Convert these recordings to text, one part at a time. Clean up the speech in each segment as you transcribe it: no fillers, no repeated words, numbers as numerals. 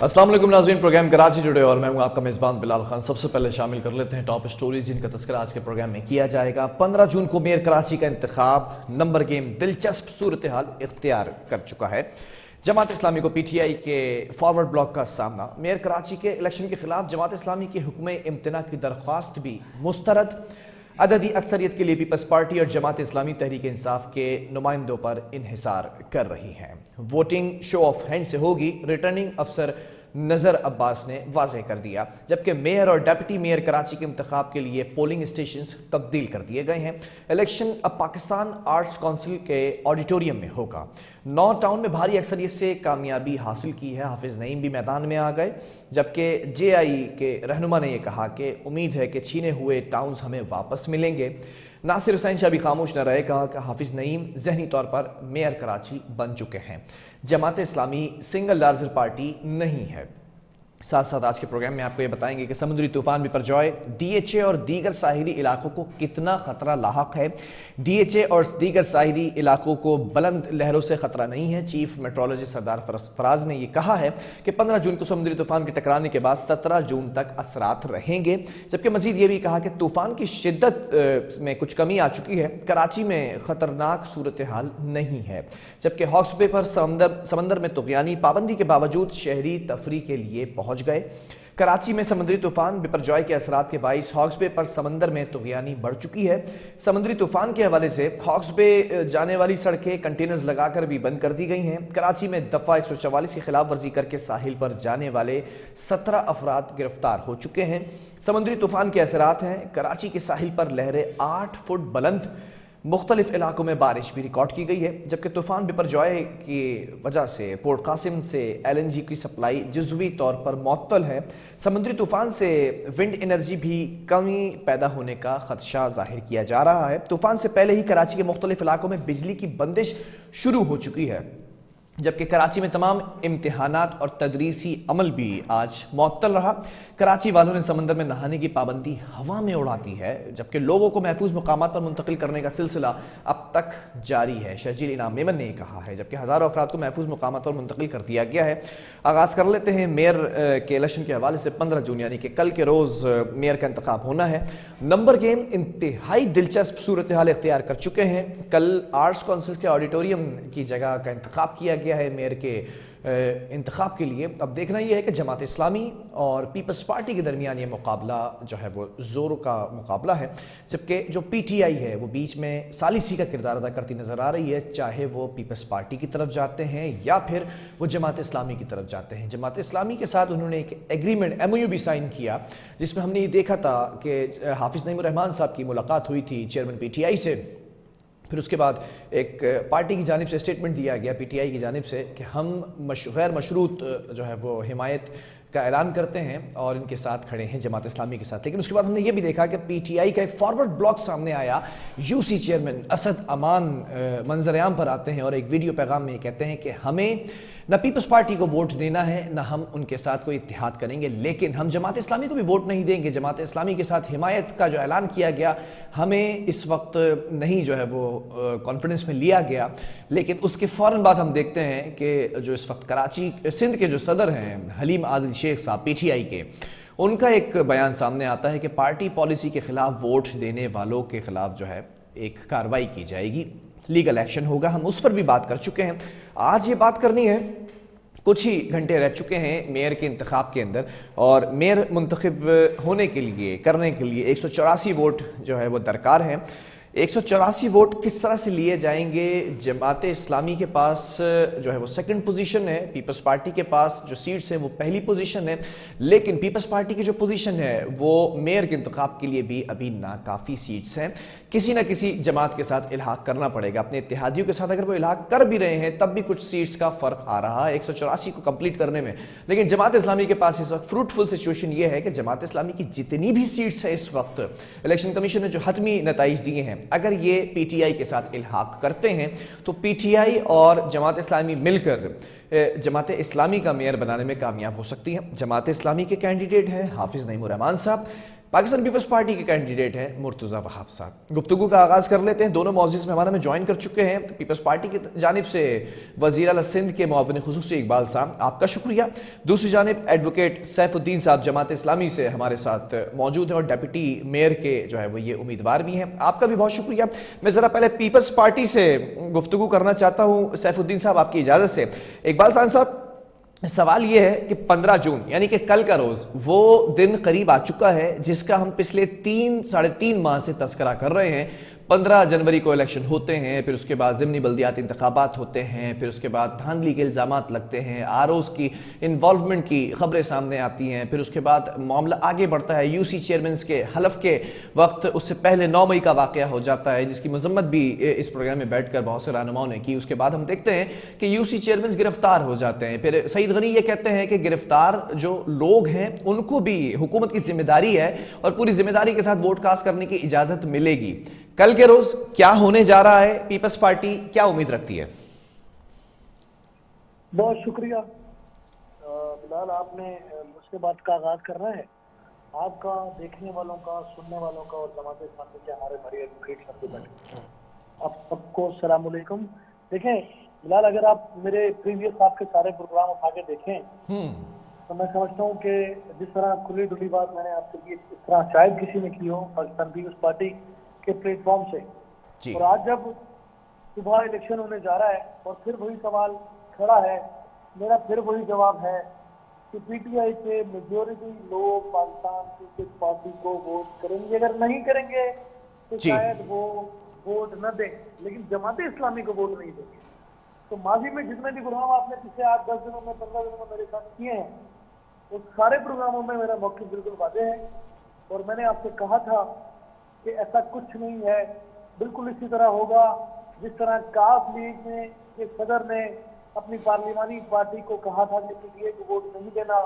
अस्सलाम वालेकुम नाज़रीन, प्रोग्राम कराची टुडे और मैं हूं आपका मेज़बान बिलाल खान। सबसे पहले शामिल कर लेते हैं टॉप स्टोरीज जिनका तस्करा आज के प्रोग्राम में किया जाएगा। 15 जून को मेयर कराची का इंतखाब, नंबर गेम दिलचस्प सूरत हाल इख्तियार कर चुका है। जमात इस्लामी को पीटीआई के फॉरवर्ड ब्लॉक का सामना। मेयर कराची के इलेक्शन के खिलाफ जमात इस्लामी की हुक्म इम्तना की दरख्वास्त भी मुस्तरद। अददी अक्सरियत के लिए पीपल्स पार्टी और जमात इस्लामी तहरीक इंसाफ के नुमाइंदों पर इन्हिसार कर रही है। वोटिंग शो ऑफ हैंड से होगी, रिटर्निंग अफसर नजर अब्बास ने वाज़ेह कर दिया। जबकि मेयर और डेप्यूटी मेयर कराची के इंतखाब के लिए पोलिंग स्टेशंस तब्दील कर दिए गए हैं। इलेक्शन अब पाकिस्तान आर्ट्स काउंसिल के ऑडिटोरियम में होगा। 9 टाउन में भारी अक्सरियत से कामयाबी हासिल की है। हाफिज नईम भी मैदान में आ गए, जबकि जेआई के रहनुमा ने यह कहा कि उम्मीद है कि छीने हुए टाउन्स हमें वापस मिलेंगे। नासिर हुसैन शाह भी खामोश न रहे, कहा कि हाफिज नईम जहनी तौर पर मेयर कराची बन चुके हैं। Jamaat Islami single larger party नहीं है। साथ साथ आज के प्रोग्राम में आपको ये बताएंगे कि समुद्री तूफान बिपरजॉय डीएचए और दीगर साहिली इलाकों को कितना खतरा लाहक है। डीएचए और दीगर साहिली इलाकों को बुलंद लहरों से खतरा नहीं है। चीफ मेट्रोलॉजिस्ट सरदार फराज ने यह कहा है कि 15 जून को समुद्री तूफान के टकराने के बाद 17 जून तक असरात रहेंगे। जबकि मजीद ये भी कहा कि तूफान की शिद्दत में कुछ कमी आ चुकी है। कराची में खतरनाक सूरत हाल नहीं है। जबकि हॉक्स बे पर समंदर में तुग़यानी पाबंदी के बावजूद शहरी तफरी के लिए पहुंच गए। कराची में समुद्री तूफान बिपरजॉय के असरात के बाइस हॉक्स बे पर समंदर में तुग़यानी बढ़ चुकी है। समुद्री तूफान के हवाले से हॉक्स बे जाने वाली सड़कें कंटेनर्स लगाकर भी बंद कर दी गई हैं। कराची में दफ़ा 144 की खिलाफ वर्जी करके साहिल पर जाने वाले 17 अफराद गिरफ्तार हो चुके हैं। समुद्री तूफान के असरात हैं, कराची के साहिल पर लहरें 8 फुट बुलंद। मुख्तलिफ इलाकों में बारिश भी रिकॉर्ड की गई है। जबकि तूफान बिपरजॉय की वजह से पोर्ट कासिम से LNG की सप्लाई जुज़वी तौर पर मुअत्तल है। समुद्री तूफान से विंड एनर्जी भी कमी पैदा होने का खदशा जाहिर किया जा रहा है। तूफान से पहले ही कराची के मुख्तलिफ इलाकों में बिजली की बंदिश शुरू हो चुकी है। जबकि कराची में तमाम इम्तिहानात और तदरीसी अमल भी आज मुअत्तल रहा। कराची वालों ने समंदर में नहाने की पाबंदी हवा में उड़ा दी है। जबकि लोगों को महफूज मुकामात पर मुंतकिल करने का सिलसिला अब तक जारी है। शर्जील इनाम मेमन ने कहा है। जबकि हज़ारों अफराद को महफूज मुकामात पर मुंतकिल कर दिया गया है। आगाज़ कर लेते हैं मेयर के इलेक्शन के हवाले से। 15 जून यानी कि कल के रोज़ मेयर का इंतखाब होना है। नंबर गेम इंतहाई दिलचस्प सूरत हाल इख्तियार कर चुके हैं। कल आर्ट्स काउंसिल के ऑडिटोरियम की जगह का इंतखाब किया गया है मेयर के इंतखाब के लिए। अब देखना यह है कि जमात इस्लामी और पीपल्स पार्टी के दरमियान ये मुकाबला जो है वो जोरों का मुकाबला है। जबकि जो पीटीआई है वो बीच में सालिसी का किरदार अदा करती नजर आ रही है, चाहे वो पीपल्स पार्टी की तरफ जाते हैं या फिर वो जमात इस्लामी की तरफ जाते हैं। जमात इस्लामी के साथ उन्होंने एक एग्रीमेंट MOU भी साइन किया, जिसमें हमने ये देखा था कि हाफिज नईम रहमान साहब की मुलाकात हुई थी चेयरमैन पीटीआई से। फिर उसके बाद एक पार्टी की जानिब से स्टेटमेंट दिया गया पीटीआई की जानिब से कि हम गैर मशरूत जो है वो हिमायत का ऐलान करते हैं और इनके साथ खड़े हैं जमात इस्लामी के साथ। लेकिन उसके बाद हमने ये भी देखा कि पीटीआई का एक फॉरवर्ड ब्लॉक सामने आया। यूसी चेयरमैन असद अमान मंजर-ए-आम पर आते हैं और एक वीडियो पैगाम में कहते हैं कि हमें न पीपल्स पार्टी को वोट देना है, न हम उनके साथ कोई इत्तेहाद करेंगे, लेकिन हम जमात इस्लामी को भी वोट नहीं देंगे। जमात इस्लामी के साथ हिमायत का जो ऐलान किया गया हमें इस वक्त नहीं जो है वो कॉन्फिडेंस में लिया गया। लेकिन उसके फ़ौरन बाद हम देखते हैं कि जो इस वक्त कराची सिंध के जो सदर हैं हलीम आदिल शेख साहब पीटीआई के, उनका एक बयान सामने आता है कि पार्टी पॉलिसी के खिलाफ वोट देने वालों के खिलाफ जो है एक कार्रवाई की जाएगी, लीगल एक्शन होगा। हम उस पर भी बात कर चुके हैं। आज ये बात करनी है। कुछ ही घंटे रह चुके हैं मेयर के इंतखाब के अंदर और मेयर मुंतखब होने के लिए करने के लिए 184 वोट जो है वो दरकार है। 184 वोट किस तरह से लिए जाएंगे? जमात इस्लामी के पास जो है वो सेकंड पोजीशन है, पीपल्स पार्टी के पास जो सीट्स हैं वो पहली पोजीशन है। लेकिन पीपल्स पार्टी की जो पोजीशन है वो मेयर के इंतखाब के लिए भी अभी नाकाफ़ी सीट्स हैं। किसी न किसी जमात के साथ इल्हाक करना पड़ेगा। अपने इत्तेहादियों के साथ अगर वो इल्हाक कर भी रहे हैं तब भी कुछ सीट्स का फ़र्क आ रहा है 184 को कंप्लीट करने में। लेकिन जमात इस्लामी के पास इस वक्त फ्रूटफुल सिचुएशन ये है कि जमात इस्लामी की जितनी भी सीट्स है इस वक्त इलेक्शन कमीशन ने जो हतमी नताइज दिए हैं, अगर ये पीटीआई के साथ इल्हाक करते हैं तो पीटीआई और जमात इस्लामी मिलकर जमात इस्लामी का मेयर बनाने में कामयाब हो सकती है। जमात इस्लामी के कैंडिडेट हैं हाफिज नईम रहमान साहब, पाकिस्तान पीपल्स पार्टी के कैंडिडेट हैं मुर्तजा वहाब साहब। गुफ्तगू का आगाज कर लेते हैं। दोनों मौजूद मेहमान में ज्वाइन कर चुके हैं। तो पीपल्स पार्टी की जानिब से वज़ीर आला सिंध के मुआविन खुसूसी इकबाल साहब, आपका शुक्रिया। दूसरी जानिब एडवोकेट सैफुद्दीन साहब जमात इस्लामी से हमारे साथ मौजूद हैं और डिप्टी मेयर के जो है वो ये उम्मीदवार भी हैं, आपका भी बहुत शुक्रिया। मैं ज़रा पहले पीपल्स पार्टी से गुफ्तगू करना चाहता हूँ सैफुद्दीन साहब, आपकी इजाज़त से। इकबाल साहब, सवाल यह है कि 15 जून यानी कि कल का रोज वो दिन करीब आ चुका है जिसका हम पिछले 3-3.5 माह से तस्करा कर रहे हैं। 15 जनवरी को इलेक्शन होते हैं, फिर उसके बाद ज़िमनी बल्दियाती इंतखाबात होते हैं, फिर उसके बाद धांधली के इल्ज़ामात लगते हैं, आरओज़ की इन्वॉल्वमेंट की खबरें सामने आती हैं, फिर उसके बाद मामला आगे बढ़ता है। यूसी चेयरमैन के हलफ के वक्त उससे पहले 9 मई का वाक़या हो जाता है जिसकी मजम्मत भी इस प्रोग्राम में बैठ कर बहुत से रहनुमाओं ने की। उसके बाद हम देखते हैं कि यूसी चेयरमैन गिरफ्तार हो जाते हैं। फिर सईद गनी ये कहते हैं कि गिरफ्तार जो लोग हैं उनको भी हुकूमत की जिम्मेदारी है और पूरी जिम्मेदारी के साथ वोट कास्ट करने की इजाज़त मिलेगी। कल के रोज क्या होने जा रहा है, पीपल्स पार्टी क्या उम्मीद रखती है? बहुत शुक्रिया बिलाल, आपने मुझसे बात का आगाज करना है। आपका, देखने वालों का, सुनने वालों का और जमात इस्लामी के हमारे भाई एडवोकेट सबसे बैठे आप सबको अस्सलाम वालेकुम। देखें बिलाल, अगर आप मेरे प्रीवियस आपके सारे प्रोग्राम उठा के देखें तो मैं समझता हूँ कि जिस तरह खुली डुली बात मैंने आपसे की, इस तरह शायद किसी ने की हो पाकिस्तान पीपल्स पार्टी के प्लेटफॉर्म से। और आज जब सुबह इलेक्शन होने जा रहा है और फिर वही सवाल खड़ा है, मेरा फिर वही जवाब है कि पीटीआई के मेजोरिटी लोग पाकिस्तान पीपल्स पार्टी को वोट करेंगे। अगर नहीं करेंगे तो शायद वो वोट न दें, लेकिन जमात इस्लामी को वोट नहीं देंगे। तो माजी में जितने भी प्रोग्राम आपने पिछले 8-10 दिनों में 15 दिनों में मेरे साथ किए हैं, उस सारे प्रोग्रामों में मेरा मौक़िफ़ बिल्कुल वाज़ेह है और मैंने आपसे कहा था कि ऐसा कुछ नहीं है, बिल्कुल इसी तरह होगा जिस तरह काफ लीग में के सदर ने अपनी पार्लिमानी पार्टी को कहा था कि पीटीआई को वोट नहीं देना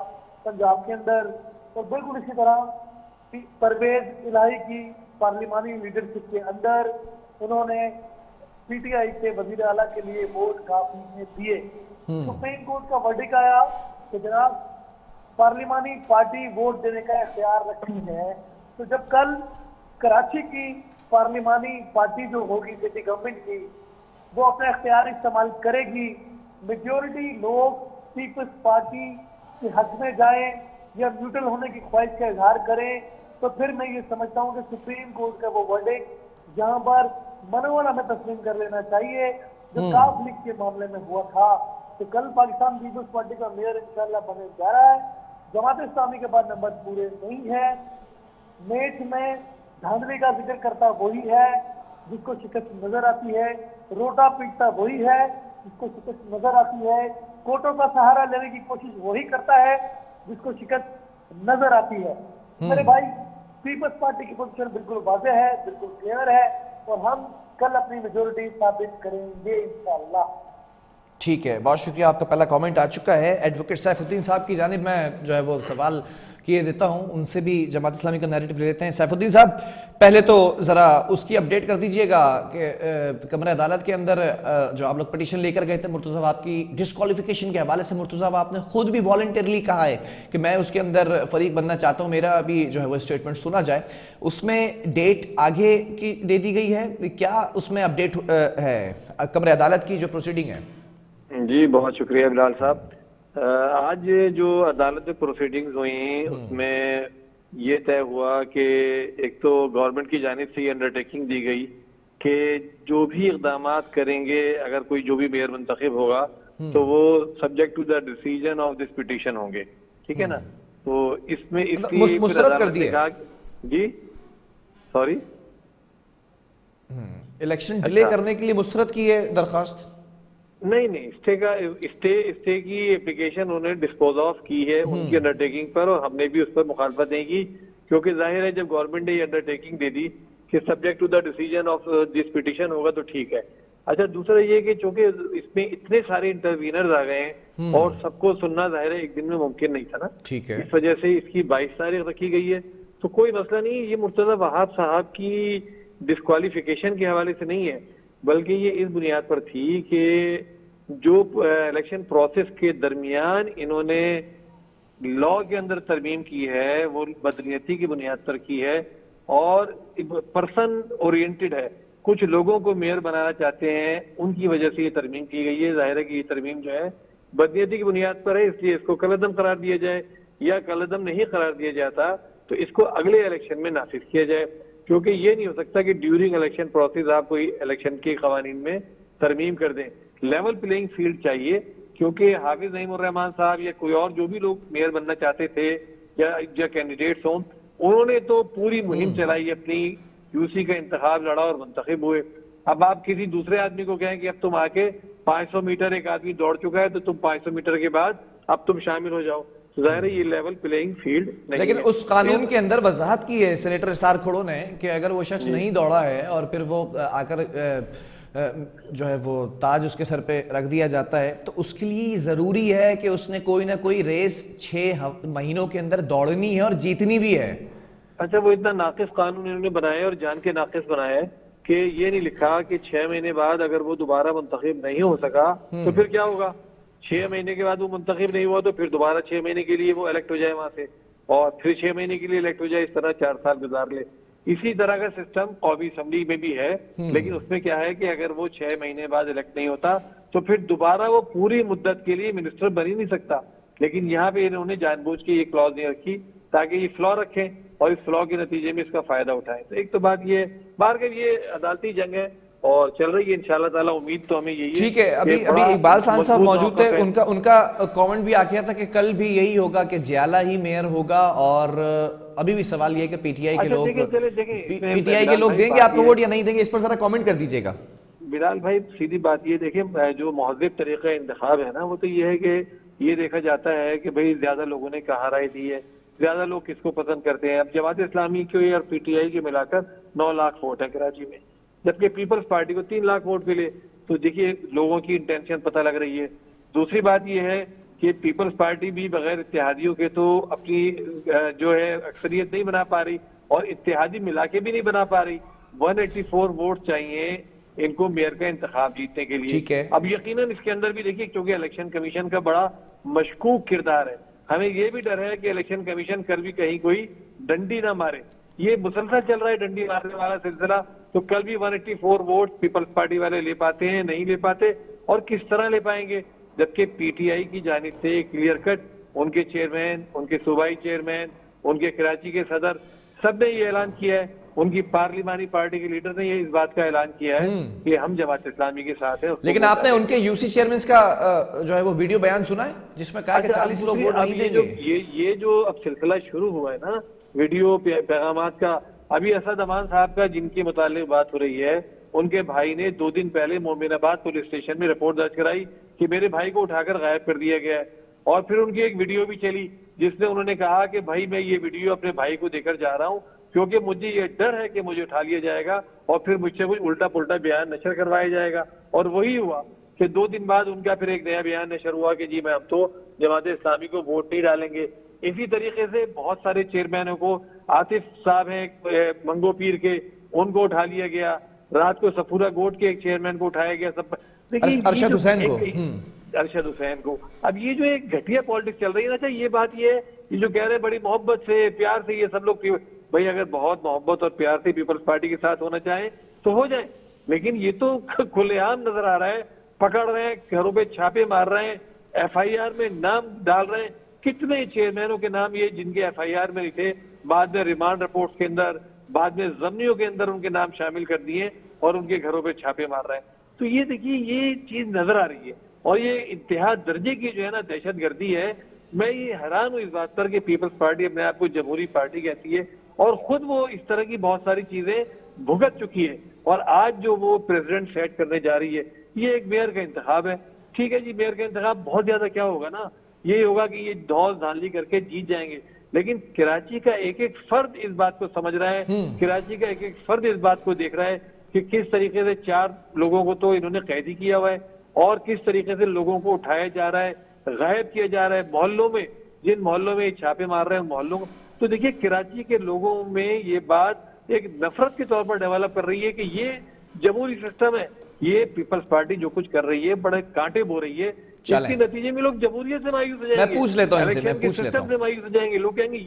पंजाब के अंदर, और बिल्कुल इसी तरह परवेज इलाही की पार्लिमानी लीडरशिप के अंदर उन्होंने पीटीआई के वजीर आला के लिए वोट काफ लीग में दिए। सुप्रीम कोर्ट का वर्डिक आया कि जनाब पार्लिमानी पार्टी वोट देने का इख्तियार रखती है। तो जब कल कराची की पार्लिमानी पार्टी जो होगी सिटी गवर्नमेंट की, वो अपना इख्तियार इस्तेमाल करेगी, मेजोरिटी लोग पीपल्स पार्टी के हक में जाएं या न्यूट्रल होने की ख्वाहिश का इजहार करें, तो फिर मैं ये समझता हूँ कि सुप्रीम कोर्ट का वो वर्डिक्ट जहाँ पर मनोवला में तस्लीम कर लेना चाहिए जो काफ लीग के मामले में हुआ था। तो कल पाकिस्तान पीपल्स पार्टी का मेयर इंशाल्लाह बनने जा रहा है। जमात इस्लामी के बाद नंबर पूरे नहीं है। मैच में धांधली का जिक्र करता वही है जिसको शिकस्त नजर आती है, रोटा पीटता वही है जिसको शिकस्त नजर आती है, कोर्टों का सहारा लेने की कोशिश वही करता है जिसको शिकस्त नजर आती है। मेरे भाई, पीपल्स पार्टी की पोजीशन बिल्कुल वाज़ेह है, बिल्कुल क्लियर है और हम कल अपनी मेजोरिटी साबित करेंगे इंशाअल्लाह। ठीक है, बहुत शुक्रिया। आपका पहला कमेंट आ चुका है। एडवोकेट सैफुद्दीन साहब की जानिब मैं जो है वो सवाल किए देता हूं, उनसे भी जमात इस्लामी का नैरेटिव ले लेते हैं। सैफुद्दीन साहब, पहले तो ज़रा उसकी अपडेट कर दीजिएगा कि कमरे अदालत के अंदर जो आप लोग पिटीशन लेकर गए थे मुर्तज़ा वहाब की डिस्क्वालिफिकेशन के हवाले से, मुर्तज़ा वहाब ने खुद भी वॉलंटरली कहा है कि मैं उसके अंदर फरीक बनना चाहता हूँ, मेरा भी जो है वो स्टेटमेंट सुना जाए। उसमें डेट आगे की दे दी गई है, क्या उसमें अपडेट है कमरे अदालत की जो प्रोसीडिंग है? जी बहुत शुक्रिया बिलाल साहब। आज जो अदालत में प्रोसीडिंग्स हुई उसमें ये तय हुआ कि एक तो गवर्नमेंट की जानिब से ये अंडरटेकिंग दी गई कि जो भी इकदाम करेंगे, अगर कोई जो भी मेयर मुंतखब होगा तो वो subject to the decision of this petition होंगे, ठीक है ना। तो इसमें इसकी मुस्तरद कर दिए जी, सॉरी, इलेक्शन डिले करने के लिए मुस्तरद की है दरखास्त? नहीं, स्टे की एप्लीकेशन उन्होंने डिस्पोज ऑफ की है उनकी अंडरटेकिंग पर, और हमने भी उस पर मुखालफत नहीं की, क्योंकि जाहिर है जब गवर्नमेंट ने ये अंडरटेकिंग दे दी कि subject to the decision of this petition होगा तो ठीक है। अच्छा, दूसरा ये कि चूंकि इसमें इतने सारे इंटरवीनर्स आ गए हैं और सबको सुनना जाहिर है एक दिन में मुमकिन नहीं था ना, ठीक है, इस वजह से इसकी 22 तारीख रखी गई है। तो कोई मसला नहीं, ये मुर्तजा वहाब साहब की डिस्क्वालिफिकेशन के हवाले से नहीं है, बल्कि ये इस बुनियाद पर थी कि जो इलेक्शन प्रोसेस के दरमियान इन्होंने लॉ के अंदर तरमीम की है वो बदनीयती की बुनियाद पर की है और पर्सन ओरिएंटेड है। कुछ लोगों को मेयर बनाना चाहते हैं, उनकी वजह से ये तरमीम की गई है। जाहिर है कि ये तरमीम जो है बदनीयती की बुनियाद पर है, इसलिए इसको कलअदम करार दिया जाए, या कलअदम नहीं करार दिया जाता तो इसको अगले इलेक्शन में नाफिज किया जाए। क्योंकि ये नहीं हो सकता कि ड्यूरिंग इलेक्शन प्रोसेस आप कोई इलेक्शन के कवानीन में तरमीम कर दें। लेवल प्लेइंग फील्ड चाहिए, क्योंकि हाफिज नईमुर रहमान साहब या कोई और जो भी लोग मेयर बनना चाहते थे या कैंडिडेट्स हों, उन्होंने तो पूरी मुहिम चलाई, अपनी यूसी का इंतखाब लड़ा और मुंतखब हुए। अब आप किसी दूसरे आदमी को कहें कि अब तुम आके 500 मीटर एक आदमी दौड़ चुका है तो तुम 500 मीटर के बाद अब तुम शामिल हो जाओ, तो जाहिर है ये लेवल प्लेइंग फील्ड नहीं लेकिन है। उस कानून के अंदर वजाहत की है सेनेटर इसार खोड़ो ने कि अगर वो शख्स नहीं दौड़ा है और फिर वो आकर जो है वो ताज उसके सर पे रख दिया जाता है, तो उसके लिए जरूरी है कि उसने कोई ना कोई रेस 6 महीनों के अंदर दौड़नी है और जीतनी भी है। अच्छा, वो इतना नाकिस कानून इन्होंने बनाया और जान के नाकिस बनाया है कि ये नहीं लिखा कि 6 महीने बाद अगर वो दोबारा मुंतखब नहीं हो सका तो फिर क्या होगा। 6 महीने के बाद वो मुंतखब नहीं हुआ तो फिर दोबारा 6 महीने के लिए वो इलेक्ट हो जाए वहां से, और फिर 6 महीने के लिए इलेक्ट हो जाए, इस तरह 4 साल गुजार ले। इसी तरह का सिस्टम कौमी असम्बली में भी है, लेकिन उसमें क्या है कि अगर वो 6 महीने बाद इलेक्ट नहीं होता तो फिर दोबारा वो पूरी मुद्दत के लिए मिनिस्टर बन ही नहीं सकता। लेकिन यहाँ पे इन्होंने जानबूझ के ये क्लॉज नहीं रखी ताकि ये फ्लॉ रखें और इस फ्लॉ के नतीजे में इसका फायदा उठाएं। तो एक तो बात ये बाहर के ये अदालती जंग है और चल रही है, इंशाल्लाह ताला उम्मीद तो हमें यही है। ठीक है, अभी इकबाल खान साहब मौजूद थे, उनका कमेंट भी आ गया था कि कल भी यही होगा कि जियाला ही मेयर होगा, और अभी भी सवाल ये है कि पीटीआई के लोग देंगे आपको वोट या नहीं देंगे, इस पर जरा कमेंट कर दीजिएगा। बिलाल भाई, सीधी बात ये देखिए, जो महज़िब तरीका इंतखाब है ना, वो तो ये है कि ये देखा जाता है कि भाई ज्यादा लोगों ने कहाँ राय दी है, ज्यादा लोग किसको पसंद करते हैं। अब जमात इस्लामी के और पीटीआई के मिलाकर 9 लाख वोट है कराची में, जबकि पीपल्स पार्टी को 3 लाख वोट मिले। तो देखिए लोगों की इंटेंशन पता लग रही है। दूसरी बात यह है कि पीपल्स पार्टी भी बगैर इत्तेहादियों के तो अपनी जो है अक्सरियत नहीं बना पा रही, और इत्तेहादी मिला के भी नहीं बना पा रही। 184 वोट चाहिए इनको मेयर का इंतखाब जीतने के लिए। ठीक है। अब यकीनन इसके अंदर भी देखिए, क्योंकि इलेक्शन कमीशन का बड़ा मशकूक किरदार है, हमें ये भी डर है कि इलेक्शन कमीशन कर भी कहीं कोई डंडी ना मारे। ये मुसलसल चल रहा है डंडी मारने वाला सिलसिला। तो कल भी 184 वोट पीपल्स पार्टी वाले ले पाते हैं, नहीं ले पाते, और किस तरह ले पाएंगे, जबकि पीटीआई की जानिब से क्लियर कट उनके चेयरमैन, उनके सूबाई चेयरमैन, उनके कराची के सदर, सब ने ये ऐलान किया है। उनकी पार्लिमानी पार्टी के लीडर ने ये इस बात का ऐलान किया है कि हम जमात इस्लामी के साथ है। लेकिन आपने उनके यूसी चेयरमैन का जो है वो वीडियो बयान सुना है जिसमें कहा कि 40 लोग वोट नहीं देंगे। ये जो अब सिलसिला शुरू हुआ है ना वीडियो पैगामात का, अभी असद अमान साहब का जिनके मुतालिक बात हो रही है, उनके भाई ने 2 दिन पहले मोमिनाबाद पुलिस स्टेशन में रिपोर्ट दर्ज कराई कि मेरे भाई को उठाकर गायब कर दिया गया है। और फिर उनकी एक वीडियो भी चली जिसमें उन्होंने कहा कि भाई मैं ये वीडियो अपने भाई को देकर जा रहा हूँ क्योंकि मुझे ये डर है कि मुझे उठा लिया जाएगा और फिर मुझसे कुछ उल्टा पुल्टा बयान नशर करवाया जाएगा। और वही हुआ कि 2 दिन बाद उनका फिर एक नया बयान नशर हुआ कि जी मैं अब तो जमात इस्लामी को वोट नहीं डालेंगे। इसी तरीके से बहुत सारे चेयरमैनों को, आतिफ साहब हैं मंगो पीर के, उनको उठा लिया गया। रात को सफूरा गोट के एक चेयरमैन को उठाया गया। सब अरशद हुसैन को। अब ये जो एक घटिया पॉलिटिक्स चल रही है ना, अच्छा ये बात ये है, ये जो कह रहे हैं बड़ी मोहब्बत से प्यार से ये सब लोग, भाई अगर बहुत मोहब्बत और प्यार से पीपल्स पार्टी के साथ होना चाहें तो हो जाए, लेकिन ये तो खुलेआम नजर आ रहा है, पकड़ रहे हैं, घरों पे छापे मार रहे हैं, एफआईआर में नाम डाल रहे हैं। कितने चेयरमैनों के नाम ये जिनके एफआईआर में नहीं थे, बाद में रिमांड रिपोर्ट के अंदर, बाद में जमनियों के अंदर उनके नाम शामिल कर दिए और उनके घरों पे छापे मार रहे हैं। तो ये देखिए ये चीज नजर आ रही है और ये इंतहा दर्जे की जो है ना दहशतगर्दी है। मैं ये हैरान हूँ इस बात पर कि पीपल्स पार्टी अपने आप को जमहूरी पार्टी कहती है और खुद वो इस तरह की बहुत सारी चीजें भुगत चुकी है। और आज जो वो प्रेसिडेंट सेट करने जा रही है, ये एक मेयर का इंतखाब है। ठीक है जी, मेयर का इंतखाब बहुत ज्यादा क्या होगा ना, ये होगा कि ये धौल धांधली करके जीत जाएंगे, लेकिन कराची का एक एक फर्द इस बात को समझ रहा है, कराची का एक एक फर्द इस बात को देख रहा है कि किस तरीके से 4 लोगों को तो इन्होंने कैदी किया हुआ है और किस तरीके से लोगों को उठाया जा रहा है, गायब किया जा रहा है मोहल्लों में, जिन मोहल्लों में छापे मार रहे हैं मोहल्लों को। तो देखिए कराची के लोगों में ये बात एक नफरत के तौर पर डेवलप कर रही है कि ये जमहूरी सिस्टम है, ये पीपल्स पार्टी जो कुछ कर रही है बड़े कांटे बो रही है। चलें। इसके नतीजे में लोग जमहूरियत से मायूस हो जाएंगे, मैं पूछ लेता हूं इनसे, मैं इलेक्शन के पूछ लेता सिस्टम हूं। से मायूस हो जाएंगे। लोग कहेंगे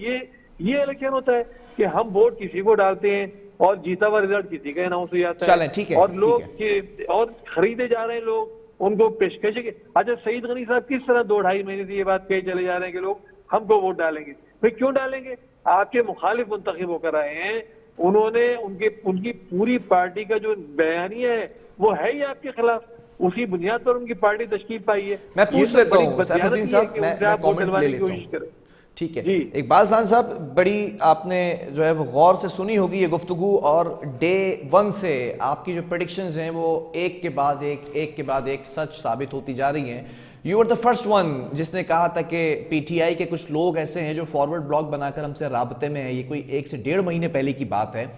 ये इलेक्शन होता है कि हम वोट किसी को डालते हैं और जीता हुआ रिजल्ट किसी का अनाउंस हो जाता है। चलें, ठीक है, और ठीक लोग है। और खरीदे जा रहे हैं लोग, उनको पेशकश। अच्छा, सईद गनी साहब किस तरह 2-2.5 महीने से ये बात कही चले जा रहे हैं कि लोग हमको वोट डालेंगे। फिर क्यों डालेंगे? आपके मुखालिफ मुंतखब होकर आए हैं, उन्होंने उनकी पूरी पार्टी का जो बयानिया है वो है ही आपके खिलाफ, उसी बुनियाद पर उनकी पार्टी तश्कील पाई है। मैं ये पूछ तो लेता बड़ी हूं सैफुद्दीन बदकिस्मती है साहब, कि मैं उनसे आप वोट कमेंट ले डलवाने की लेता कोशिश हूं। करें। ठीक है, जी। इकबाल खान साहब, बड़ी आपने जो है वो गौर से सुनी होगी ये गुफ्तगू, और डे 1 से आपकी जो प्रेडिक्शंस हैं वो एक के बाद एक सच साबित होती जा रही हैं। You are the first one जिसने कहा था कि पीटीआई के कुछ लोग ऐसे हैं जो फॉरवर्ड ब्लॉग बनाकर हमसे राब्ते में है। ये कोई 1 से 1.5 महीने पहले की बात है,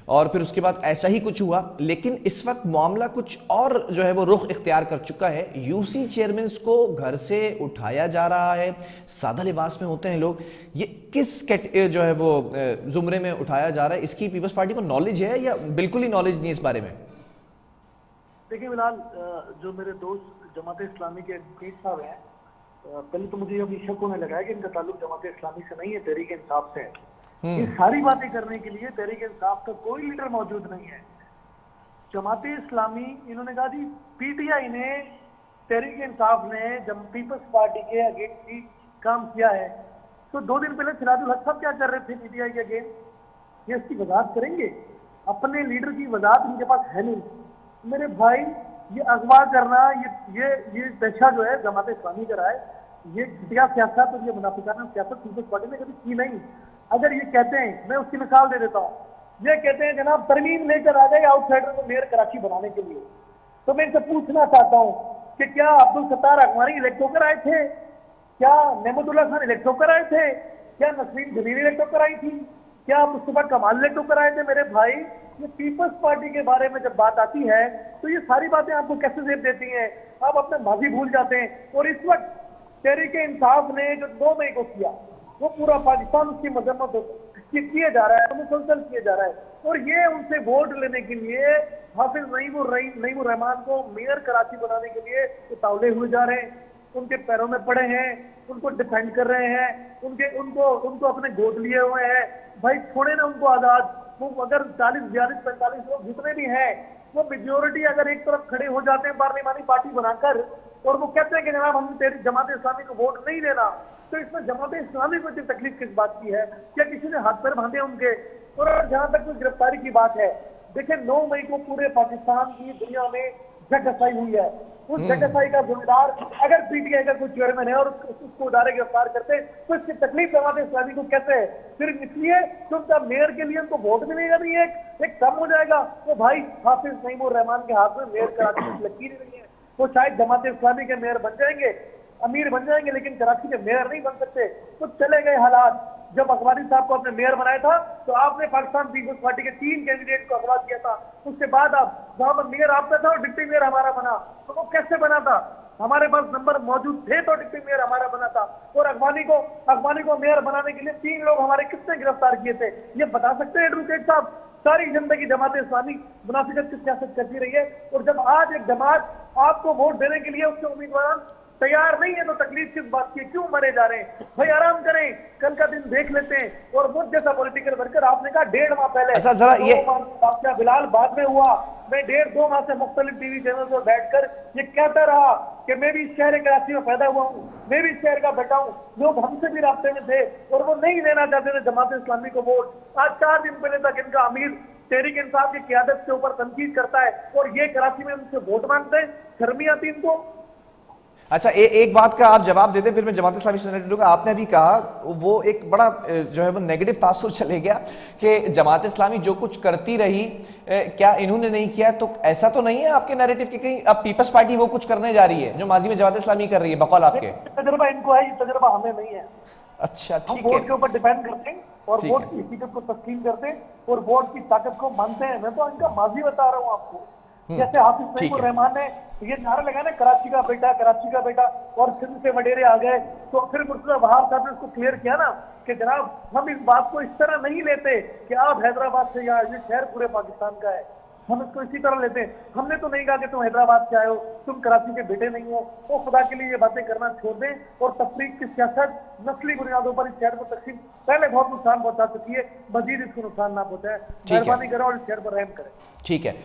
और फिर उसके बाद ऐसा ही कुछ हुआ। लेकिन इस वक्त मामला कुछ और जो है वो रुख इख्तियार कर चुका है। यूसी चेयरमैन को घर से उठाया जा रहा है, सादा लिबास में होते हैं लोग। ये किस जो है वो जुमरे में उठाया जा रहा है? इसकी पीपल्स पार्टी को नॉलेज है या बिल्कुल ही नॉलेज नहीं इस बारे में? देखिए बिलाल, जो मेरे दोस्त जमात इस्लामी के एडवोकेट साहब हैं, पहले तो मुझे अभी शक होने लगा है कि इनका ताल्लुक जमात इस्लामी से नहीं है, तहरीक इंसाफ से है। ये सारी बातें करने के लिए तहरीक इंसाफ का कोई लीडर मौजूद नहीं है। जमात इस्लामी, इन्होंने कहा जी पीटीआई ने, तहरीक इंसाफ ने जब पीपल्स पार्टी के अगेंस्ट ही काम किया है, तो 2 दिन पहले सिराजुल हक साहब क्या कर रहे थे पीटीआई के अगेंस्ट? ये इसकी वजाहत करेंगे? अपने लीडर की वजाहत इनके पास है नहीं। मेरे भाई, ये अगवा करना, ये पेशा जो है जमात इस्लामी का रहा है, ये घटिया सियासत और ये मुनाफिकाना सियासत पीपल्स पार्टी ने कभी की नहीं। अगर ये कहते हैं, मैं उसकी मिसाल दे देता हूँ, ये कहते हैं जनाब तरमीम लेकर आ जाए आउटसाइडर को मेयर कराची बनाने के लिए, तो मैं इनसे पूछना चाहता हूँ कि क्या अब्दुल सत्तार अकमारी इलेक्ट होकर आए थे? क्या नेमतुल्लाह खान इलेक्ट होकर आए थे? क्या नसरीन जलील इलेक्ट होकर आई थी? क्या मुस्तफा कमाल इलेक्ट होकर आए थे? मेरे भाई, ये पीपल्स पार्टी के बारे में जब बात आती है तो ये सारी बातें आपको कैसे जेब देती हैं? आप अपना माजी भूल जाते हैं। और इस वक्त तहरीक इंसाफ ने जो 2 मई को किया, वो पूरा पाकिस्तान उसकी मजम्मत किया जा रहा है, मुसलसल किया जा रहा है। और ये उनसे वोट लेने के लिए हाफिज नईमुर रहमान को मेयर कराची बनाने के लिए उतावले हुए जा रहे हैं, उनके पैरों में पड़े हैं, उनको डिफेंड कर रहे हैं, उनको अपने गोद लिए हुए हैं। भाई छोड़े ना उनको आजाद। वो अगर 40, 42, 45 लोग जितने भी हैं, वो मेजोरिटी अगर एक तरफ खड़े हो जाते हैं पार्लिमानी पार्टी बनाकर, और वो कहते हैं कि जनाब हम तेरी जमात इस्लामी को वोट नहीं देना, तो इसमें जमात इस्लामी को तकलीफ किस बात की है? क्या किसी ने हाथ पैर बांधे उनके? और जहां तक कोई गिरफ्तारी की बात है, देखिए 9 मई को पूरे पाकिस्तान की दुनिया में जगहसाई हुई है। उस जगहसाई का जिम्मेदार अगर पीटीआई का कोई चेयरमैन है और उसको डायरेक्ट गिरफ्तार करते, तो इसकी तकलीफ जमात इस्लामी को कैसे है? सिर्फ इसलिए क्योंकि मेयर के लिए उनको वोट मिलेगा नहीं, एक कम हो जाएगा। तो भाई हाफिज नईमुर रहमान के हाथ में मेयर कराची की लकीर ही नहीं है। वो शायद जमात इस्लामी के मेयर बन जाएंगे, अमीर बन जाएंगे, लेकिन कराची के मेयर नहीं बन सकते। तो चले गए हालात। जब अखबारी साहब को आपने मेयर बनाया था, तो आपने पाकिस्तान पीपल्स पार्टी के 3 कैंडिडेट को अगवा किया था। उसके बाद आप जहां पर मेयर आपका था और डिप्टी मेयर हमारा बना, तो वो कैसे बना था? हमारे पास नंबर मौजूद थे तो डिप्टी मेयर हमारा बना था। और अखबानी को मेयर बनाने के लिए 3 लोग हमारे किसने गिरफ्तार किए थे? ये बता सकते हैं एडवोकेट साहब? सारी जिंदगी जमात इस्लामी मुनाफिकत की सियासत करती रही है, और जब आज एक जमात आपको वोट देने के लिए उसके उम्मीदवार तैयार नहीं है, तो तकलीफ किस बात की? क्यों मरे जा रहे हैं? भाई आराम करें, कल का दिन देख लेते हैं। और वो जैसा पॉलिटिकल वर्कर, आपने कहा 1.5 माह पहले, अच्छा जरा ये वाकया बिलाल बाद में हुआ। मैं 1.5-2 माह से मुख्तलिफ टीवी चैनल पर बैठकर ये कहता रहा कि मैं भी इस शहर कराची में पैदा हुआ हूँ, मैं भी इस शहर का बेटा हूँ। लोग हमसे भी रास्ते में थे और वो नहीं देना चाहते थे जमात इस्लामी को वोट। आज 4 दिन पहले तक इनका अमीर तहरीक इंसाफ की क़यादत के ऊपर तनकीद करता है, और ये कराची में उनसे वोट मांगते हैं। शर्मी आती इनको? अच्छा, एक बात का आप जवाब देते, फिर मैं जमात इस्लामी से लूंगा। आपने अभी कहा वो एक बड़ा जो है वो नेगेटिव तासुर चले गया कि जमात इस्लामी जो कुछ करती रही, क्या इन्होंने नहीं किया? तो ऐसा तो नहीं है आपके नैरेटिव के कहीं अब पीपल्स पार्टी वो कुछ करने जा रही है जो माजी में जमात इस्लामी कर रही है बकौल आपके? तजर्बा इनको है, ये तजर्बा हमें नहीं है। अच्छा, ठीक है। है। वोट के ऊपर डिपेंड करते हैं और वोट की हकीकत को तस्लीम करते हैं और वोट की ताकत को मानते हैं। मैं तो इनका माजी बता रहा हूँ आपको। जैसे हाफिज नईमुर रहमान ने ये नारा लगाया ना, कराची का बेटा, कराची का बेटा, और सिंध से वडेरे आ गए, तो फिर मुर्तजा वहाब साहब ने उसको क्लियर किया ना कि जनाब हम इस बात को इस तरह नहीं लेते कि आप हैदराबाद से, या ये शहर पूरे पाकिस्तान का है। हम इसको इसी तरह लेते हैं। हमने तो नहीं कहा कि तुम हैदराबाद से आए हो, तुम कराची के बेटे नहीं हो। वो खुदा के लिए ये बातें करना छोड़ दें और तफरीक की सियासत नस्ली बुनियादों पर इस शहर को तकसीम पहले बहुत नुकसान पहुंचा चुकी है, मजीद इसको नुकसान ना पहुंचाए। मेहरबानी करें और इस शहर पर रहम करें। ठीक है,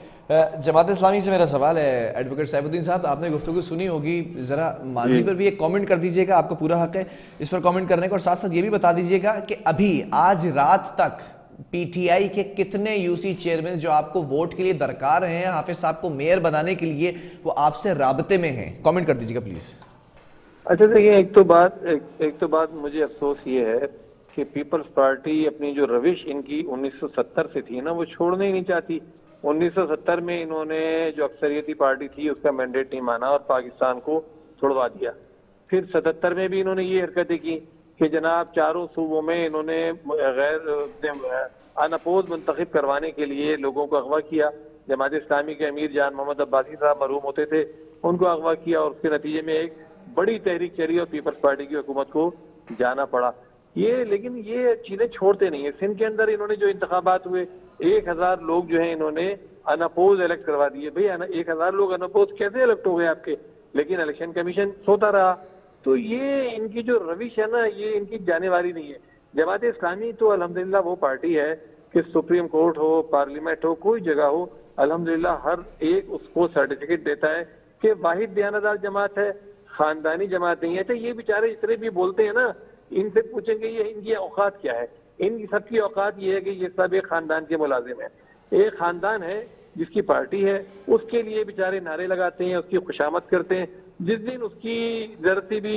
जमात इस्लामी से मेरा सवाल है, एडवोकेट सैफुद्दीन साहब, आपने गुफ्तगू सुनी होगी, जरा माजी पर भी एक कमेंट कर दीजिएगा, आपको पूरा हक है इस पर कमेंट करने का, और साथ साथ ये भी बता दीजिएगा कि अभी आज रात तक पीटीआई के कितने यूसी चेयरमैन जो आपको वोट के लिए दरकार हैं हाफिज साहब को मेयर बनाने के लिए, वो आपसे राबते में हैं। कमेंट कर दीजिएगा प्लीज। अच्छा देखिए, एक तो बात मुझे अफसोस ये है कि पीपल्स पार्टी अपनी जो रविश इनकी 1970 से थी ना, वो छोड़ना ही नहीं चाहती। 1970 में इन्होंने जो अक्सरियती पार्टी थी उसका मैंडेट नहीं माना और पाकिस्तान को छुड़वा दिया। फिर 77 में भी इन्होंने ये हरकतें की कि जनाब चारों सूबों में इन्होंने गैर अनअपोज मुंतखब करवाने के लिए लोगों को अगवा किया। जमात इस्लामी के अमीर जान मोहम्मद अब्बासी साहब मरहूम होते थे, उनको अगवा किया और उसके नतीजे में एक बड़ी तहरीक चली और पीपल्स पार्टी की हुकूमत को जाना पड़ा। लेकिन ये चीजें छोड़ते नहीं है। सिंध के अंदर इन्होंने जो इंतखाबात हुए, 1000 लोग जो है इन्होंने अनअपोज इलेक्ट करवा दिए। भाई 1000 लोग अनअपोज कैसे इलेक्ट हो गए आपके? लेकिन इलेक्शन कमीशन सोता रहा। तो ये इनकी जो रविश है ना, ये इनकी जाने वाली नहीं है। जमात इस्लामी तो अल्हम्दुलिल्लाह वो पार्टी है कि सुप्रीम कोर्ट हो, पार्लियामेंट हो, कोई जगह हो, अल्हम्दुलिल्लाह हर एक उसको सर्टिफिकेट देता है कि वाहिद दयानतदार जमात है, खानदानी जमात नहीं है। अच्छा, ये बेचारे जितने भी बोलते हैं ना, इनसे पूछेंगे ये इनकी औकात क्या है? इनकी सबकी औकात ये है कि ये सब एक खानदान के मुलाजिम है। एक खानदान है जिसकी पार्टी है, उसके लिए बेचारे नारे लगाते हैं, उसकी खुशामद करते हैं। जिस दिन उसकी जरा सी भी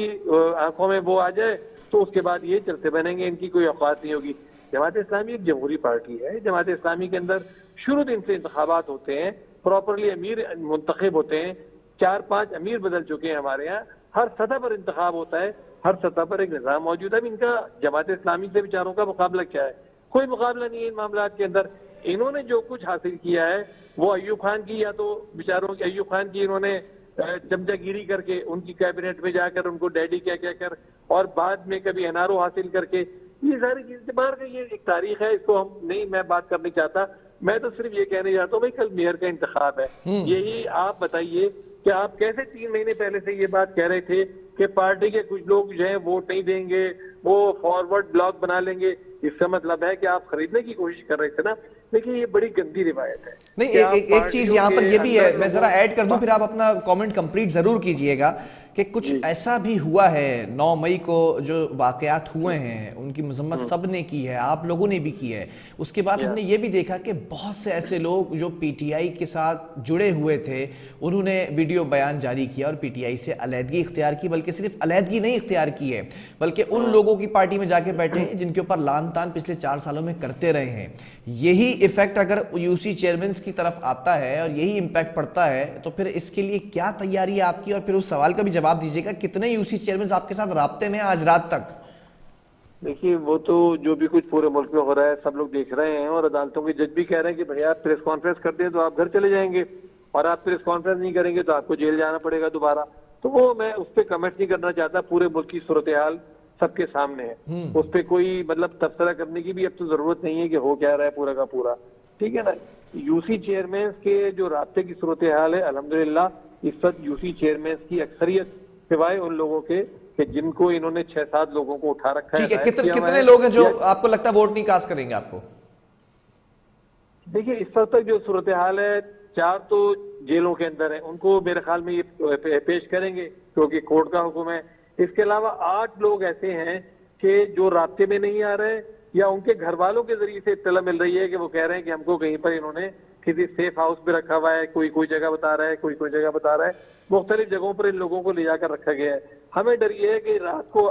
आंखों में वो आ जाए तो उसके बाद ये चलते बनेंगे, इनकी कोई औकात नहीं होगी। जमात इस्लामी एक जमहूरी पार्टी है। जमात इस्लामी के अंदर शुरू दिन से इंतखाबात होते हैं, प्रॉपरली अमीर मुंतखब होते हैं। 4-5 अमीर बदल चुके हैं हमारे यहाँ। हर सतह पर इंतखाब होता है, हर सतह पर एक निज़ाम मौजूद है। इनका जमात इस्लामी से बेचारों का मुकाबला क्या है? कोई मुकाबला नहीं है इन मामलों के अंदर। इन्होंने जो कुछ हासिल किया है वो अयूब खान की, या तो बेचारों की अयूब खान की इन्होंने चमचागिरी करके उनकी कैबिनेट में जाकर उनको डैडी क्या क्या कर, और बाद में कभी एनआरओ हासिल करके, ये सारी चीजें बाहर का ये एक तारीख है, इसको हम नहीं, मैं बात करनी चाहता। मैं तो सिर्फ ये कहने चाहता हूँ भाई कल मेयर का इंतखाब है। यही आप बताइए कि आप कैसे 3 महीने पहले से ये बात कह रहे थे कि पार्टी के कुछ लोग जो है वोट नहीं देंगे, वो फॉरवर्ड ब्लॉक बना लेंगे। इसका मतलब है कि आप खरीदने की कोशिश कर रहे थे ना। देखिए ये बड़ी गंदी रिवायत है। नहीं, एक चीज यहाँ पर ये भी है, मैं जरा ऐड कर दूं, फिर आप अपना कमेंट कंप्लीट जरूर कीजिएगा कि कुछ ऐसा भी हुआ है 9 मई को, जो वाकयात हुए हैं उनकी मजम्मत सब ने की है, आप लोगों ने भी की है। उसके बाद हमने ये भी देखा कि बहुत से ऐसे लोग जो पीटीआई के साथ जुड़े हुए थे, उन्होंने वीडियो बयान जारी किया और पीटीआई से अलहदगी इख्तियार की, बल्कि सिर्फ अलहदगी नहीं इख्तियार की है, बल्कि उन लोगों की पार्टी में जाके बैठे हैं जिनके ऊपर लान तान पिछले 4 सालों में करते रहे हैं। यही इफेक्ट अगर यूसी चेयरमैन की तरफ आता है और यही इंपैक्ट पड़ता है, तो फिर इसके लिए क्या तैयारी है आपकी? और फिर उस सवाल का भी जवाब दीजिएगा, कितने यूसी चेयरमैन आपके साथ राब्ते में आज रात तक? देखिए वो तो जो भी कुछ पूरे मुल्क में हो रहा है सब लोग देख रहे हैं, और अदालतों के जज भी कह रहे हैं कि भैया आप प्रेस कॉन्फ्रेंस कर दें तो आप घर चले जाएंगे, और आप प्रेस कॉन्फ्रेंस नहीं करेंगे तो आपको जेल जाना पड़ेगा दोबारा। तो वो मैं उस पर कमेंट नहीं करना चाहता। पूरे मुल्क की सूरत हाल सबके सामने है, उस पर कोई मतलब तबसरा करने की भी अब तो जरूरत नहीं है कि हो क्या रहा है पूरा का पूरा, ठीक है ना। यूसी चेयरमैन के जो रास्ते की सूरत हाल है, अल्हम्दुलिल्लाह इस वक्त यूसी चेयरमैन की अक्सरियत सिवाय उन लोगों के कि जिनको इन्होंने 6-7 लोगों को उठा रखा है। ठीक है, कितने लोग हैं जो आपको लगता है वोट नहीं कास्ट करेंगे आपको? देखिए इस वक्त तक जो सूरत हाल है, 4 तो जेलों के अंदर है, उनको मेरे ख्याल में ये पेश करेंगे क्योंकि कोर्ट का हुक्म है। इसके अलावा 8 लोग ऐसे हैं कि जो रास्ते में नहीं आ रहे, या उनके घर वालों के जरिए से इत्तला मिल रही है कि वो कह रहे हैं कि हमको कहीं पर इन्होंने किसी सेफ हाउस पे रखा हुआ है, कोई जगह बता रहा है, कोई जगह बता रहा है, मुख्तलिफ जगहों पर इन लोगों को ले जाकर रखा गया है। हमें डर ये है कि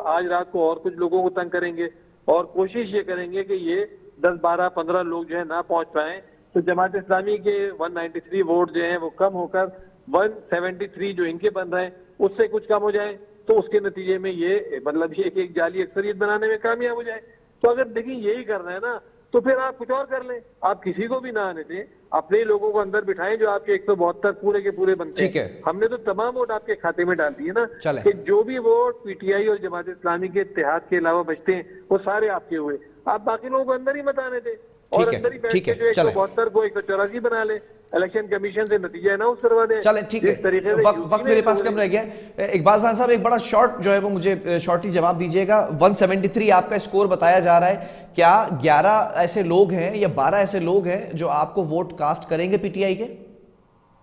आज रात को और कुछ लोगों को तंग करेंगे, और कोशिश ये करेंगे कि ये 10, 12, 15 लोग जो है ना पहुंच पाए, तो जमात इस्लामी के 193 वोट जो हैं वो कम होकर 173 जो इनके बन रहे हैं उससे कुछ कम हो जाए, तो उसके नतीजे में ये मतलब ये एक जाली अक्सरियत बनाने में कामयाब हो जाए। तो अगर देखिए यही करना है ना, तो फिर आप कुछ और कर लें, आप किसी को भी ना आने दें, अपने लोगों को अंदर बिठाएं जो आपके 172 पूरे के पूरे बनते हैं। हमने तो तमाम वोट आपके खाते में डाल दिए ना, कि जो भी वोट पीटीआई और जमात इस्लामी के इत्तेहाद के अलावा बचते हैं वो सारे आपके हुए, आप बाकी लोगों को अंदर ही मत आने दें। और ठीक है, अंदर ही बैठ ठीक के है, जो चलें। 172 को 184 बना ले, इलेक्शन कमीशन से नतीजा अनाउंस करवा दे। चले ठीक है, जिस तरीके से वक्त मेरे पास कम रह गया है। इकबाल खान साहब एक बड़ा शॉर्ट जो है वो मुझे शॉर्टली जवाब दीजिएगा। 173 आपका स्कोर बताया जा रहा है, क्या 11 ऐसे लोग हैं या 12 ऐसे लोग हैं जो आपको वोट कास्ट करेंगे पीटीआई के?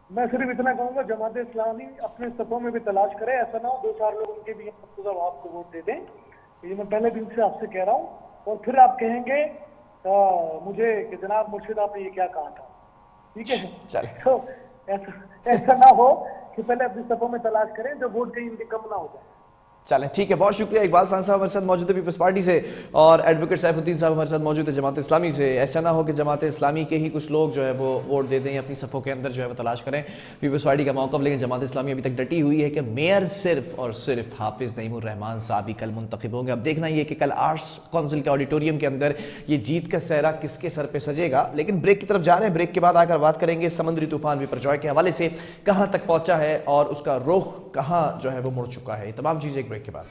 मैं सिर्फ इतना कहूंगा, जमात इस्लामी अपने सफों में भी तलाश करे, ऐसा ना हो 2-4 लोग उनके भी आपको वोट दे दें। ये मैं पहले दिन से आपसे कह रहा हूँ, और फिर आप कहेंगे मुझे कि जनाब मुर्शिद आपने ये क्या कहा था। ठीक है, चले। तो ऐसा ना हो कि पहले अपनी सफों में तलाश करें, जो वोट कहीं इनके कम ना हो जाए। चलें ठीक है, बहुत शुक्रिया। इकबाल खान साहब हमारे साथ मौजूद है पीपल्स पार्टी से, और एडवोकेट सैफुद्दीन साहब हमारे साथ मौजूद है जमात इस्लामी से। ऐसा ना हो कि जमात इस्लामी के ही कुछ लोग जो है वो वोट दे दें, अपनी सफ़ों के अंदर जो है वो तलाश करें पीपल्स पार्टी का मौक़िफ़। लेकिन जमात इस्लामी अभी तक डटी हुई है कि मेयर सिर्फ और सिर्फ हाफिज़ नईमुर रहमान साहब ही कल मुंतखब होंगे। अब देखना ये कि कल आर्ट्स काउंसिल के ऑडिटोरियम के अंदर ये जीत का सहरा किसके सर पर सजेगा। लेकिन ब्रेक की तरफ जा रहे हैं, ब्रेक के बाद आकर बात करेंगे समुद्री तूफान विपरजॉय के हवाले से, कहाँ तक पहुँचा है और उसका रुख कहाँ जो है वो मुड़ चुका है। ये तमाम चीज़ें एक ब्रेक के बाद।